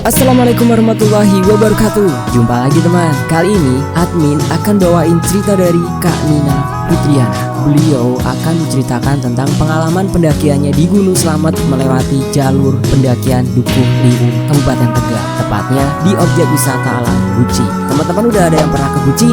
Assalamualaikum warahmatullahi wabarakatuh. Jumpa lagi teman. Kali ini admin akan bawain cerita dari Kak Nina Putriana. Beliau akan menceritakan tentang pengalaman pendakiannya di Gunung Slamet melewati jalur pendakian Dukuh Liwung, Kabupaten Tegal, tepatnya di objek wisata alam Guci. Teman-teman udah ada yang pernah ke Guci?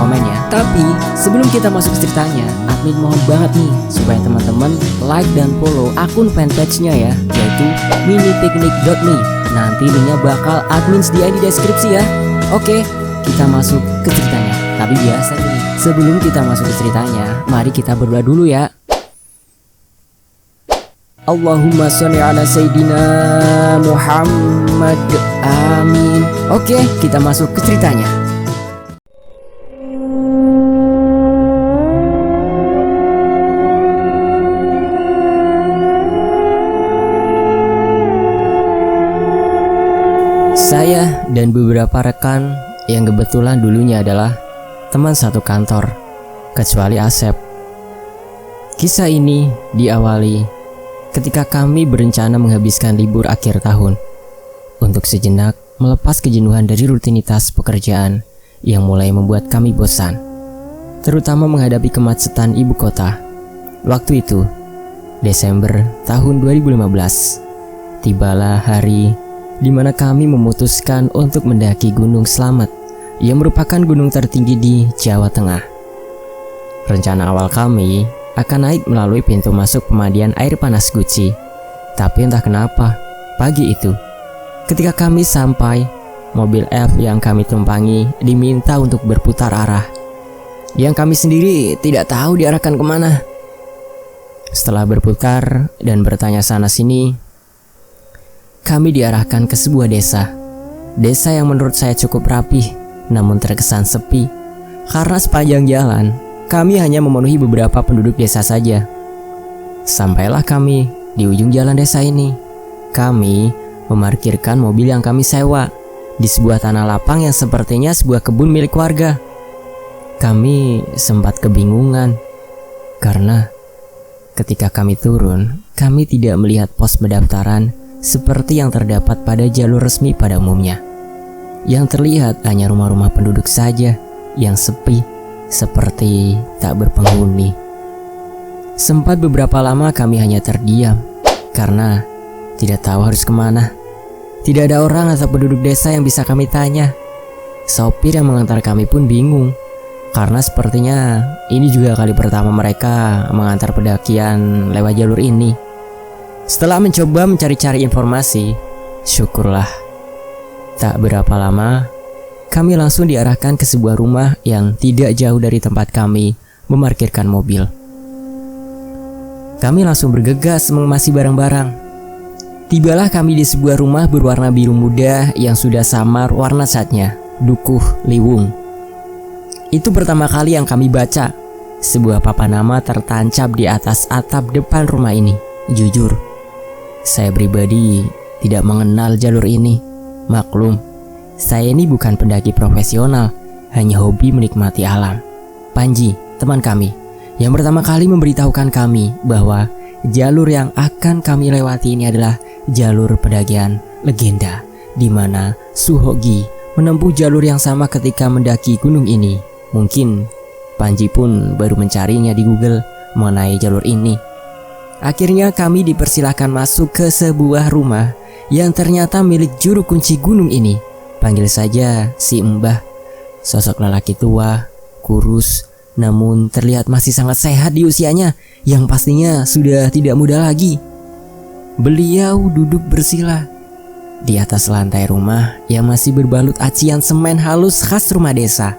Komen ya. Tapi sebelum kita masuk ke ceritanya, admin mohon banget nih supaya teman-teman like dan follow akun fanpage-nya ya, yaitu minipicnic.me. Nanti linknya bakal admin sediain di deskripsi ya. Oke, kita masuk ke ceritanya. Tapi biasa nih, sebelum kita masuk ke ceritanya, mari kita berdoa dulu ya. Allahumma sholli ala Sayyidina Muhammad. Amin. Oke, kita masuk ke ceritanya. Saya dan beberapa rekan yang kebetulan dulunya adalah teman satu kantor, kecuali Asep. Kisah ini diawali ketika kami berencana menghabiskan libur akhir tahun untuk sejenak melepas kejenuhan dari rutinitas pekerjaan yang mulai membuat kami bosan, terutama menghadapi kemacetan ibu kota. Waktu itu, Desember tahun 2015, tibalah hari di mana kami memutuskan untuk mendaki Gunung Slamet yang merupakan gunung tertinggi di Jawa Tengah. Rencana awal kami akan naik melalui pintu masuk pemandian air panas Guci. Tapi entah kenapa, pagi itu ketika kami sampai, mobil F yang kami tumpangi diminta untuk berputar arah, yang kami sendiri tidak tahu diarahkan kemana. Setelah berputar dan bertanya sana sini, kami diarahkan ke sebuah desa yang menurut saya cukup rapih, namun terkesan sepi karena sepanjang jalan kami hanya memenuhi beberapa penduduk desa saja. Sampailah kami di ujung jalan desa ini. Kami memarkirkan mobil yang kami sewa di sebuah tanah lapang yang sepertinya sebuah kebun milik warga. Kami sempat kebingungan karena ketika kami turun, kami tidak melihat pos pendaftaran seperti yang terdapat pada jalur resmi pada umumnya. Yang terlihat hanya rumah-rumah penduduk saja yang sepi, seperti tak berpenghuni. Sempat beberapa lama kami hanya terdiam karena tidak tahu harus kemana. Tidak ada orang atau penduduk desa yang bisa kami tanya. Sopir yang mengantar kami pun bingung karena sepertinya ini juga kali pertama mereka mengantar pendakian lewat jalur ini. Setelah mencoba mencari-cari informasi, syukurlah tak berapa lama kami langsung diarahkan ke sebuah rumah yang tidak jauh dari tempat kami memarkirkan mobil. Kami langsung bergegas mengemasi barang-barang. Tibalah kami di sebuah rumah berwarna biru muda yang sudah samar warna catnya, Dukuh Liwung. Itu pertama kali yang kami baca. Sebuah papan nama tertancap di atas atap depan rumah ini. Jujur, saya pribadi tidak mengenal jalur ini. Maklum, saya ini bukan pendaki profesional, hanya hobi menikmati alam. Panji, teman kami, yang pertama kali memberitahukan kami bahwa jalur yang akan kami lewati ini adalah jalur pendakian legenda, di mana Suhogi menempuh jalur yang sama ketika mendaki gunung ini. Mungkin Panji pun baru mencarinya di Google mengenai jalur ini. Akhirnya kami dipersilahkan masuk ke sebuah rumah yang ternyata milik juru kunci gunung ini. Panggil saja si Mbah. Sosok lelaki tua, kurus, namun terlihat masih sangat sehat di usianya yang pastinya sudah tidak muda lagi. Beliau duduk bersila di atas lantai rumah yang masih berbalut acian semen halus khas rumah desa.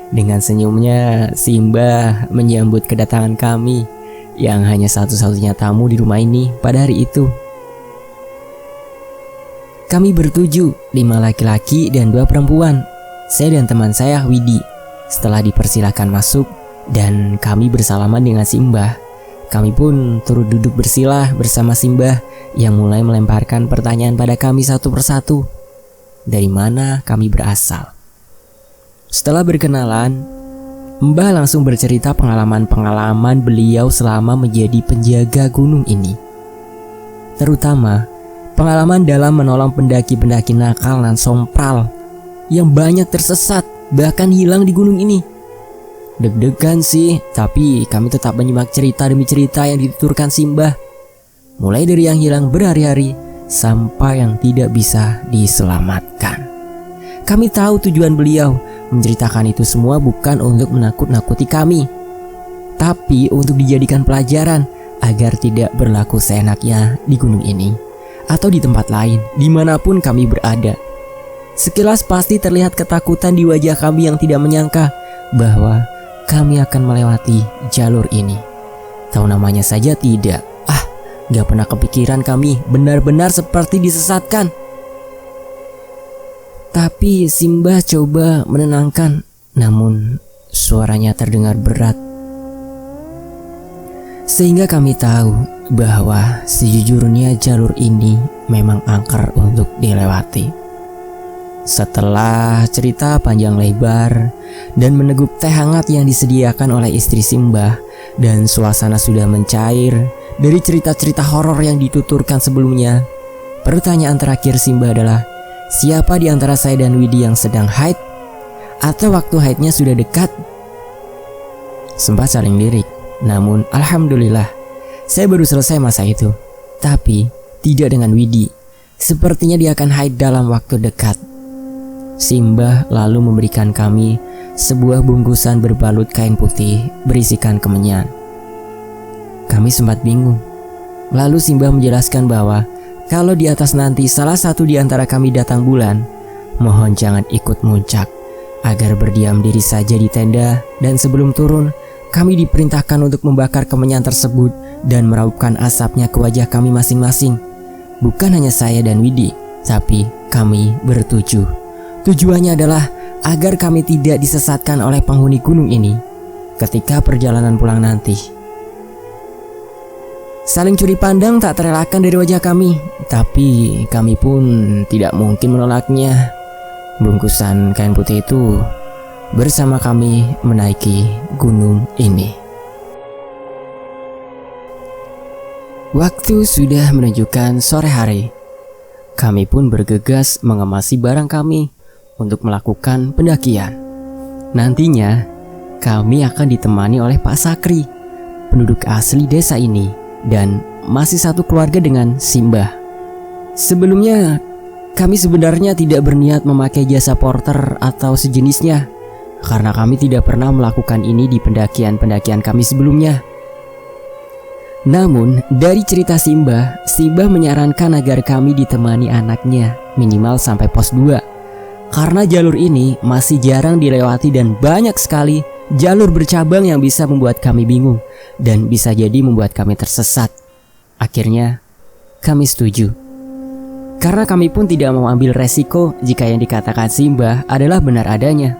Dengan senyumnya, si Mbah menyambut kedatangan kami yang hanya satu-satunya tamu di rumah ini pada hari itu. Kami bertujuh, 5 laki-laki dan 2 perempuan. Saya dan teman saya Widi. Setelah dipersilahkan masuk dan kami bersalaman dengan si Mbah, kami pun turut duduk bersila bersama si Mbah yang mulai melemparkan pertanyaan pada kami satu persatu. Dari mana kami berasal? Setelah berkenalan, Mbah langsung bercerita pengalaman-pengalaman beliau selama menjadi penjaga gunung ini. Terutama pengalaman dalam menolong pendaki-pendaki nakal dan sompral yang banyak tersesat bahkan hilang di gunung ini. Deg-degan sih, tapi kami tetap menyimak cerita demi cerita yang dituturkan Simbah, mulai dari yang hilang berhari-hari sampai yang tidak bisa diselamatkan. Kami tahu tujuan beliau menceritakan itu semua bukan untuk menakut-nakuti kami, tapi untuk dijadikan pelajaran agar tidak berlaku seenaknya di gunung ini atau di tempat lain dimanapun kami berada. Sekilas pasti terlihat ketakutan di wajah kami yang tidak menyangka bahwa kami akan melewati jalur ini. Tahu namanya saja tidak. Gak pernah kepikiran kami benar-benar seperti disesatkan. Tapi Simbah coba menenangkan, namun suaranya terdengar berat. Sehingga kami tahu bahwa sejujurnya jalur ini memang angker untuk dilewati. Setelah cerita panjang lebar dan meneguk teh hangat yang disediakan oleh istri Simbah, dan suasana sudah mencair dari cerita-cerita horor yang dituturkan sebelumnya, pertanyaan terakhir Simbah adalah, siapa di antara saya dan Widi yang sedang haid? Atau waktu haidnya sudah dekat? Sempat saling lirik, namun alhamdulillah saya baru selesai masa itu. Tapi tidak dengan Widi. Sepertinya dia akan haid dalam waktu dekat. Simbah lalu memberikan kami sebuah bungkusan berbalut kain putih berisikan kemenyan. Kami sempat bingung. Lalu Simbah menjelaskan bahwa kalau di atas nanti salah satu di antara kami datang bulan, mohon jangan ikut muncak, agar berdiam diri saja di tenda, dan sebelum turun kami diperintahkan untuk membakar kemenyan tersebut dan meraupkan asapnya ke wajah kami masing-masing. Bukan hanya saya dan Widi, tapi kami bertujuh. Tujuannya adalah agar kami tidak disesatkan oleh penghuni gunung ini ketika perjalanan pulang nanti. Saling curi pandang tak terelakkan dari wajah kami, tapi kami pun tidak mungkin menolaknya. Bungkusan kain putih itu bersama kami menaiki gunung ini. Waktu sudah menunjukkan sore hari. Kami pun bergegas mengemasi barang kami untuk melakukan pendakian. Nantinya kami akan ditemani oleh Pak Sakri, penduduk asli desa ini, dan masih satu keluarga dengan Simbah. Sebelumnya kami sebenarnya tidak berniat memakai jasa porter atau sejenisnya, karena kami tidak pernah melakukan ini di pendakian-pendakian kami sebelumnya. Namun dari cerita Simbah menyarankan agar kami ditemani anaknya minimal sampai pos 2. Karena jalur ini masih jarang dilewati dan banyak sekali jalur bercabang yang bisa membuat kami bingung dan bisa jadi membuat kami tersesat. Akhirnya kami setuju. Karena kami pun tidak mau ambil resiko jika yang dikatakan Simbah adalah benar adanya.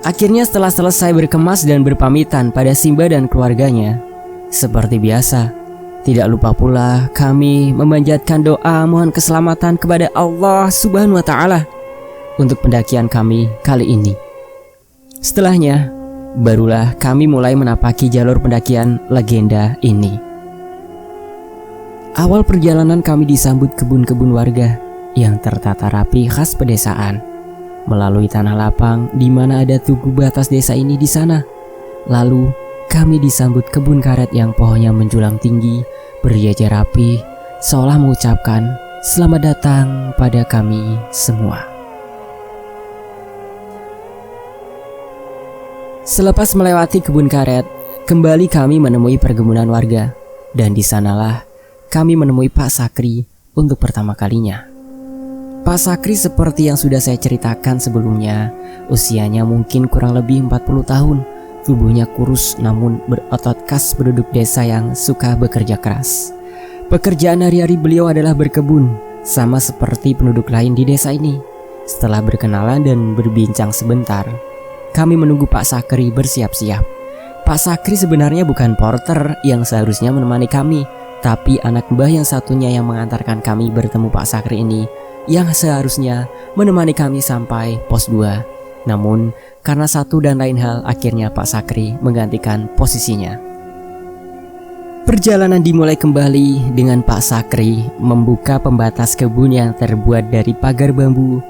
Akhirnya setelah selesai berkemas dan berpamitan pada Simbah dan keluarganya, seperti biasa, tidak lupa pula kami memanjatkan doa mohon keselamatan kepada Allah Subhanahu wa Ta'ala untuk pendakian kami kali ini. Setelahnya, barulah kami mulai menapaki jalur pendakian legenda ini. Awal perjalanan kami disambut kebun-kebun warga yang tertata rapi khas pedesaan, melalui tanah lapang di mana ada tugu batas desa ini di sana. Lalu kami disambut kebun karet yang pohonnya menjulang tinggi, berjajar rapi, seolah mengucapkan selamat datang pada kami semua. Selepas melewati kebun karet, kembali kami menemui perkebunan warga, dan di sanalah kami menemui Pak Sakri untuk pertama kalinya. Pak Sakri seperti yang sudah saya ceritakan sebelumnya, usianya mungkin kurang lebih 40 tahun, tubuhnya kurus namun berotot khas penduduk desa yang suka bekerja keras. Pekerjaan hari-hari beliau adalah berkebun, sama seperti penduduk lain di desa ini. Setelah berkenalan dan berbincang sebentar, kami menunggu Pak Sakri bersiap-siap. Pak Sakri sebenarnya bukan porter yang seharusnya menemani kami, tapi anak mbah yang satunya yang mengantarkan kami bertemu Pak Sakri ini, yang seharusnya menemani kami sampai pos 2. Namun karena satu dan lain hal, akhirnya Pak Sakri menggantikan posisinya. Perjalanan dimulai kembali dengan Pak Sakri membuka pembatas kebun yang terbuat dari pagar bambu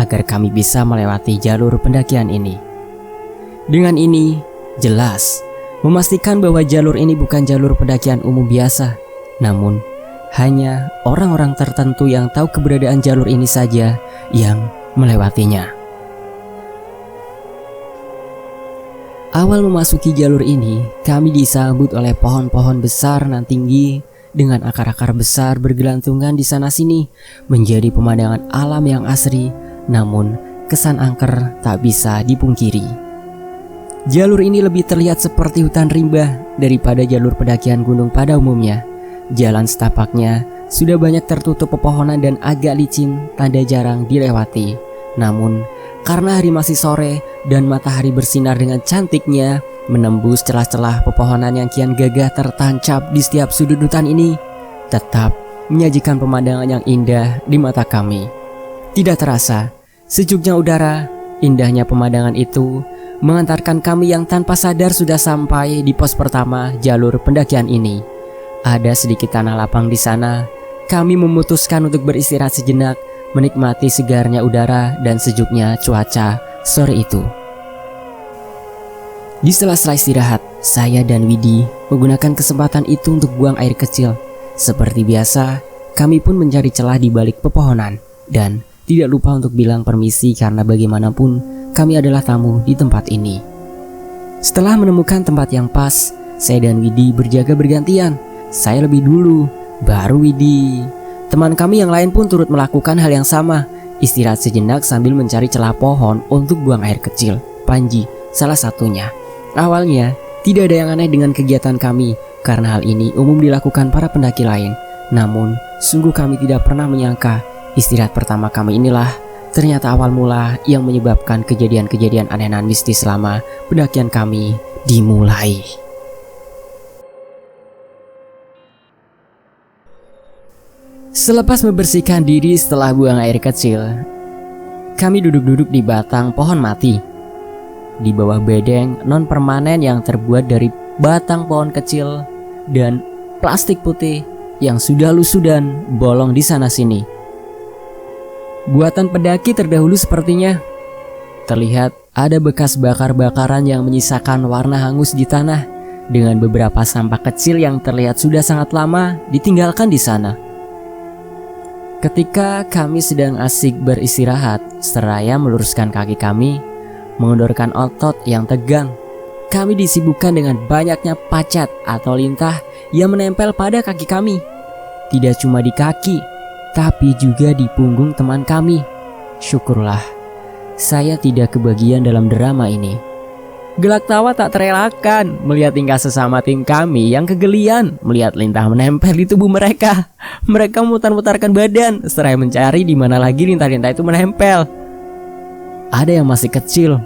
agar kami bisa melewati jalur pendakian ini. Dengan ini, jelas memastikan bahwa jalur ini bukan jalur pendakian umum biasa, namun hanya orang-orang tertentu yang tahu keberadaan jalur ini saja yang melewatinya. Awal memasuki jalur ini, kami disambut oleh pohon-pohon besar nan tinggi dengan akar-akar besar bergelantungan di sana-sini, menjadi pemandangan alam yang asri, namun kesan angker tak bisa dipungkiri. Jalur ini lebih terlihat seperti hutan rimba daripada jalur pendakian gunung pada umumnya. Jalan setapaknya sudah banyak tertutup pepohonan dan agak licin, tanda jarang dilewati. Namun, karena hari masih sore dan matahari bersinar dengan cantiknya menembus celah-celah pepohonan yang kian gagah tertancap di setiap sudut hutan ini, tetap menyajikan pemandangan yang indah di mata kami. Tidak terasa, sejuknya udara, indahnya pemandangan itu mengantarkan kami yang tanpa sadar sudah sampai di pos pertama jalur pendakian ini. Ada sedikit tanah lapang di sana. Kami memutuskan untuk beristirahat sejenak, menikmati segarnya udara dan sejuknya cuaca sore itu. Di sela-sela istirahat, saya dan Widi menggunakan kesempatan itu untuk buang air kecil. Seperti biasa, kami pun mencari celah di balik pepohonan dan tidak lupa untuk bilang permisi karena bagaimanapun kami adalah tamu di tempat ini. Setelah menemukan tempat yang pas, saya dan Widi berjaga bergantian. Saya lebih dulu, baru Widi. Teman kami yang lain pun turut melakukan hal yang sama, istirahat sejenak sambil mencari celah pohon untuk buang air kecil. Panji salah satunya. Awalnya tidak ada yang aneh dengan kegiatan kami karena hal ini umum dilakukan para pendaki lain. Namun sungguh kami tidak pernah menyangka istirahat pertama kami inilah ternyata awal mula yang menyebabkan kejadian-kejadian aneh dan mistis selama pendakian kami dimulai. Selepas membersihkan diri setelah buang air kecil, kami duduk-duduk di batang pohon mati. Di bawah bedeng non-permanen yang terbuat dari batang pohon kecil dan plastik putih yang sudah lusuh dan bolong di sana-sini. Buatan pendaki terdahulu sepertinya. Terlihat ada bekas bakar-bakaran yang menyisakan warna hangus di tanah, dengan beberapa sampah kecil yang terlihat sudah sangat lama ditinggalkan di sana. Ketika kami sedang asik beristirahat, seraya meluruskan kaki kami, mengendorkan otot yang tegang, kami disibukkan dengan banyaknya pacat atau lintah yang menempel pada kaki kami. Tidak cuma di kaki, tapi juga di punggung teman kami. Syukurlah, saya tidak kebagian dalam drama ini. Gelak tawa tak terelakkan melihat tingkah sesama tim kami yang kegelian melihat lintah menempel di tubuh mereka. Mereka memutar-mutarkan badan seraya mencari di mana lagi lintah-lintah itu menempel. Ada yang masih kecil,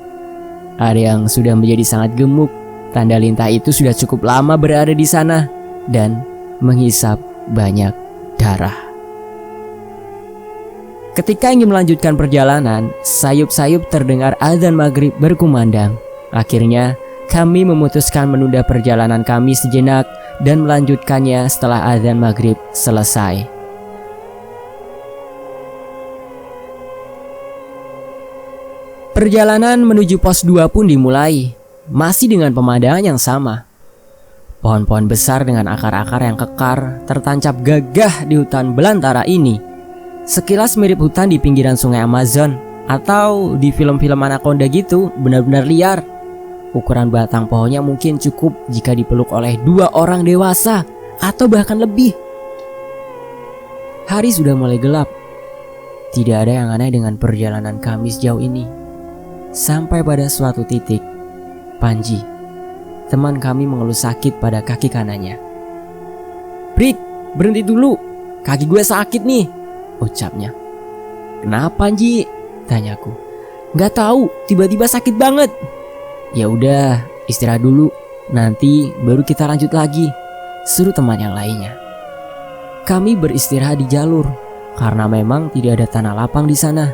ada yang sudah menjadi sangat gemuk. Tanda lintah itu sudah cukup lama berada di sana dan menghisap banyak darah. Ketika ingin melanjutkan perjalanan, sayup-sayup terdengar azan maghrib berkumandang. Akhirnya, kami memutuskan menunda perjalanan kami sejenak dan melanjutkannya setelah azan maghrib selesai. Perjalanan menuju pos 2 pun dimulai, masih dengan pemandangan yang sama. Pohon-pohon besar dengan akar-akar yang kekar tertancap gagah di hutan belantara ini. Sekilas mirip hutan di pinggiran sungai Amazon atau di film-film Anaconda gitu, benar-benar liar. Ukuran batang pohonnya mungkin cukup jika dipeluk oleh 2 orang dewasa atau bahkan lebih. Hari sudah mulai gelap. Tidak ada yang aneh dengan perjalanan kami sejauh ini. Sampai pada suatu titik, Panji, teman kami, mengeluh sakit pada kaki kanannya. "Brik, berhenti dulu, kaki gue sakit nih," ucapnya. "Kenapa, Panji?" tanyaku. "Gak tahu, tiba-tiba sakit banget." "Ya udah, istirahat dulu, nanti baru kita lanjut lagi," suruh teman yang lainnya. Kami beristirahat di jalur karena memang tidak ada tanah lapang di sana,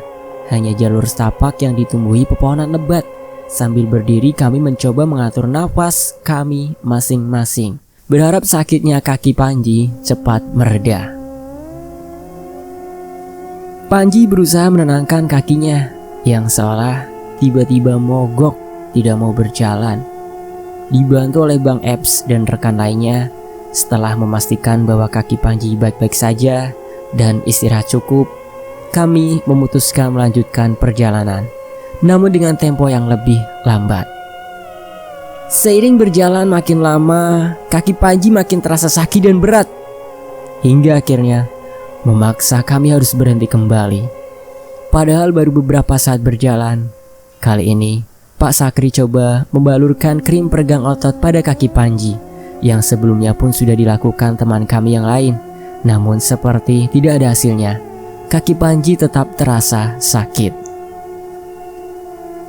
hanya jalur setapak yang ditumbuhi pepohonan lebat. Sambil berdiri kami mencoba mengatur nafas kami masing-masing berharap sakitnya kaki Panji cepat mereda. Panji berusaha menenangkan kakinya yang seolah tiba-tiba mogok, tidak mau berjalan. Dibantu oleh Bang Eps dan rekan lainnya, setelah memastikan bahwa kaki Panji baik-baik saja dan istirahat cukup, kami memutuskan melanjutkan perjalanan, namun dengan tempo yang lebih lambat. Seiring berjalan makin lama, kaki Panji makin terasa sakit dan berat, hingga akhirnya memaksa kami harus berhenti kembali. Padahal baru beberapa saat berjalan, kali ini Pak Sakri coba membalurkan krim peregang otot pada kaki Panji, yang sebelumnya pun sudah dilakukan teman kami yang lain. Namun seperti tidak ada hasilnya, kaki Panji tetap terasa sakit.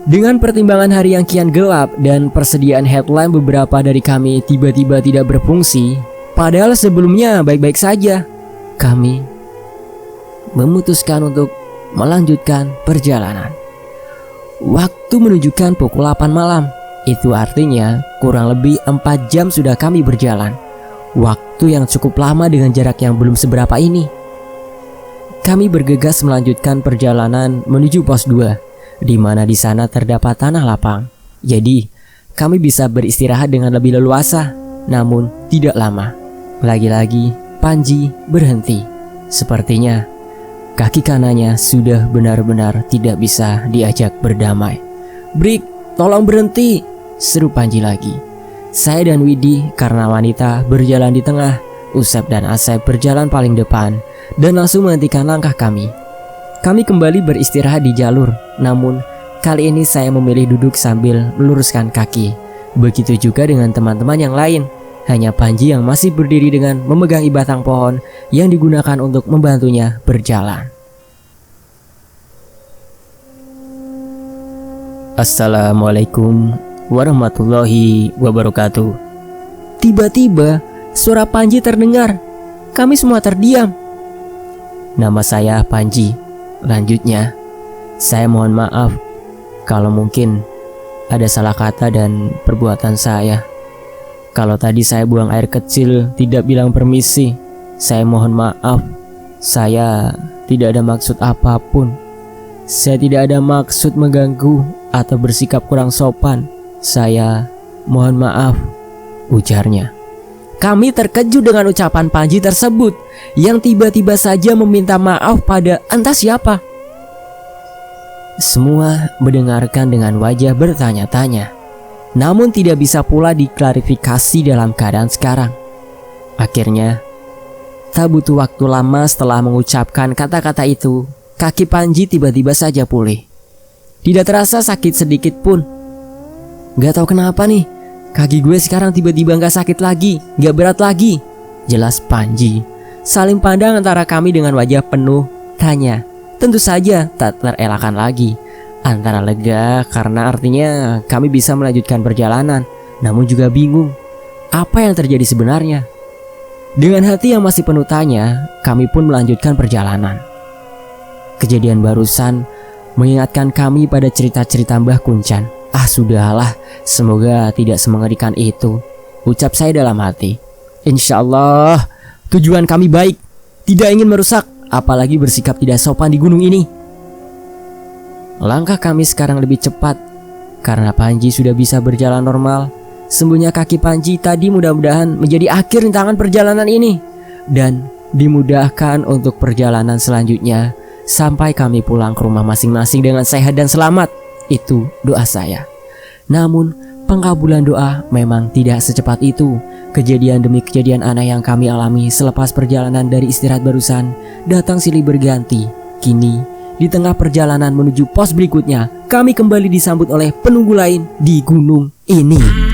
Dengan pertimbangan hari yang kian gelap dan persediaan headlamp beberapa dari kami tiba-tiba tidak berfungsi, padahal sebelumnya baik-baik saja, kami memutuskan untuk melanjutkan perjalanan. Waktu menunjukkan pukul 8 malam. Itu artinya kurang lebih 4 jam sudah kami berjalan. Waktu yang cukup lama dengan jarak yang belum seberapa ini. Kami bergegas melanjutkan perjalanan menuju pos 2, di mana di sana terdapat tanah lapang. Jadi, kami bisa beristirahat dengan lebih leluasa. Namun, tidak lama. Lagi-lagi, Panji berhenti. Sepertinya, kaki kanannya sudah benar-benar tidak bisa diajak berdamai. "Brik, tolong berhenti!" seru Panji lagi. Saya dan Widi, karena wanita, berjalan di tengah. Usep dan Asep berjalan paling depan dan langsung menghentikan langkah kami. Kami kembali beristirahat di jalur, namun kali ini saya memilih duduk sambil meluruskan kaki. Begitu juga dengan teman-teman yang lain. Hanya Panji yang masih berdiri dengan memegangi batang pohon yang digunakan untuk membantunya berjalan. Assalamualaikum warahmatullahi wabarakatuh. Tiba-tiba suara Panji terdengar. Kami semua terdiam. "Nama saya Panji. Lanjutnya, saya mohon maaf kalau mungkin ada salah kata dan perbuatan saya. Kalau tadi saya buang air kecil tidak bilang permisi, saya mohon maaf. Saya tidak ada maksud apapun. Saya tidak ada maksud mengganggu atau bersikap kurang sopan. Saya mohon maaf," ujarnya. Kami terkejut dengan ucapan Panji tersebut yang tiba-tiba saja meminta maaf pada entah siapa. Semua mendengarkan dengan wajah bertanya-tanya, namun tidak bisa pula diklarifikasi dalam keadaan sekarang. Akhirnya, tak butuh waktu lama setelah mengucapkan kata-kata itu, kaki Panji tiba-tiba saja pulih. Tidak terasa sakit sedikit pun. Gak tahu kenapa nih, kaki gue sekarang tiba-tiba gak sakit lagi, gak berat lagi, jelas Panji. Saling pandang antara kami dengan wajah penuh tanya. Tentu saja tak terelakkan lagi. Antara lega karena artinya kami bisa melanjutkan perjalanan, namun juga bingung apa yang terjadi sebenarnya. Dengan hati yang masih penuh tanya, kami pun melanjutkan perjalanan. Kejadian barusan mengingatkan kami pada cerita-cerita Mbah Kuncan. Sudahlah, semoga tidak semengerikan itu, ucap saya dalam hati. Insya Allah, tujuan kami baik, tidak ingin merusak, apalagi bersikap tidak sopan di gunung ini. Langkah kami sekarang lebih cepat, karena Panji sudah bisa berjalan normal. Sembuhnya kaki Panji tadi mudah-mudahan menjadi akhir rintangan perjalanan ini, dan dimudahkan untuk perjalanan selanjutnya, sampai kami pulang ke rumah masing-masing dengan sehat dan selamat. Itu doa saya. Namun pengkabulan doa memang tidak secepat itu. Kejadian demi kejadian aneh yang kami alami selepas perjalanan dari istirahat barusan datang silih berganti. Kini di tengah perjalanan menuju pos berikutnya, kami kembali disambut oleh penunggu lain di gunung ini.